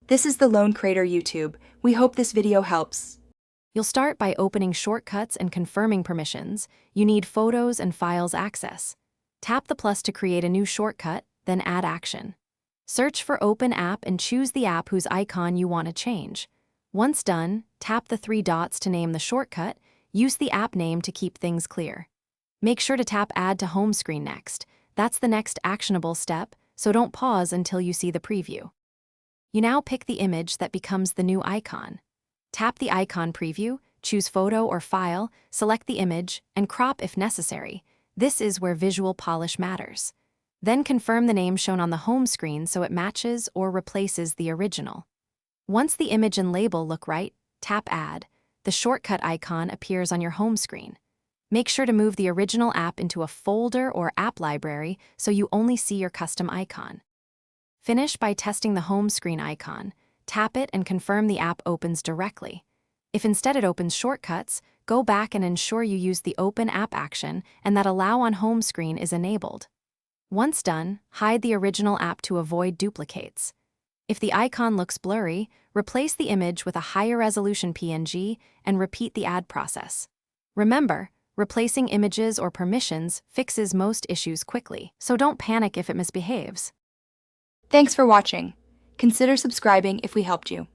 This is the Lone Creator YouTube. We hope this video helps. You'll start by opening shortcuts and confirming permissions. You need photos and files access. Tap the plus to create a new shortcut, then add action. Search for Open App and choose the app whose icon you want to change. Once done, tap the 3 dots to name the shortcut. Use the app name to keep things clear. Make sure to tap Add to Home Screen next. That's the next actionable step, so don't pause until you see the preview. You now pick the image that becomes the new icon. Tap the icon preview, choose Photo or File, select the image, and crop if necessary. This is where visual polish matters. Then confirm the name shown on the home screen so it matches or replaces the original. Once the image and label look right, tap Add. The shortcut icon appears on your home screen. Make sure to move the original app into a folder or app library so you only see your custom icon. Finish by testing the home screen icon. Tap it and confirm the app opens directly. If instead it opens shortcuts, go back and ensure you use the Open App action and that Allow on Home Screen is enabled. Once done, hide the original app to avoid duplicates. If the icon looks blurry, replace the image with a higher resolution PNG and repeat the add process. Remember, replacing images or permissions fixes most issues quickly, so don't panic if it misbehaves. Thanks for watching. Consider subscribing if we helped you.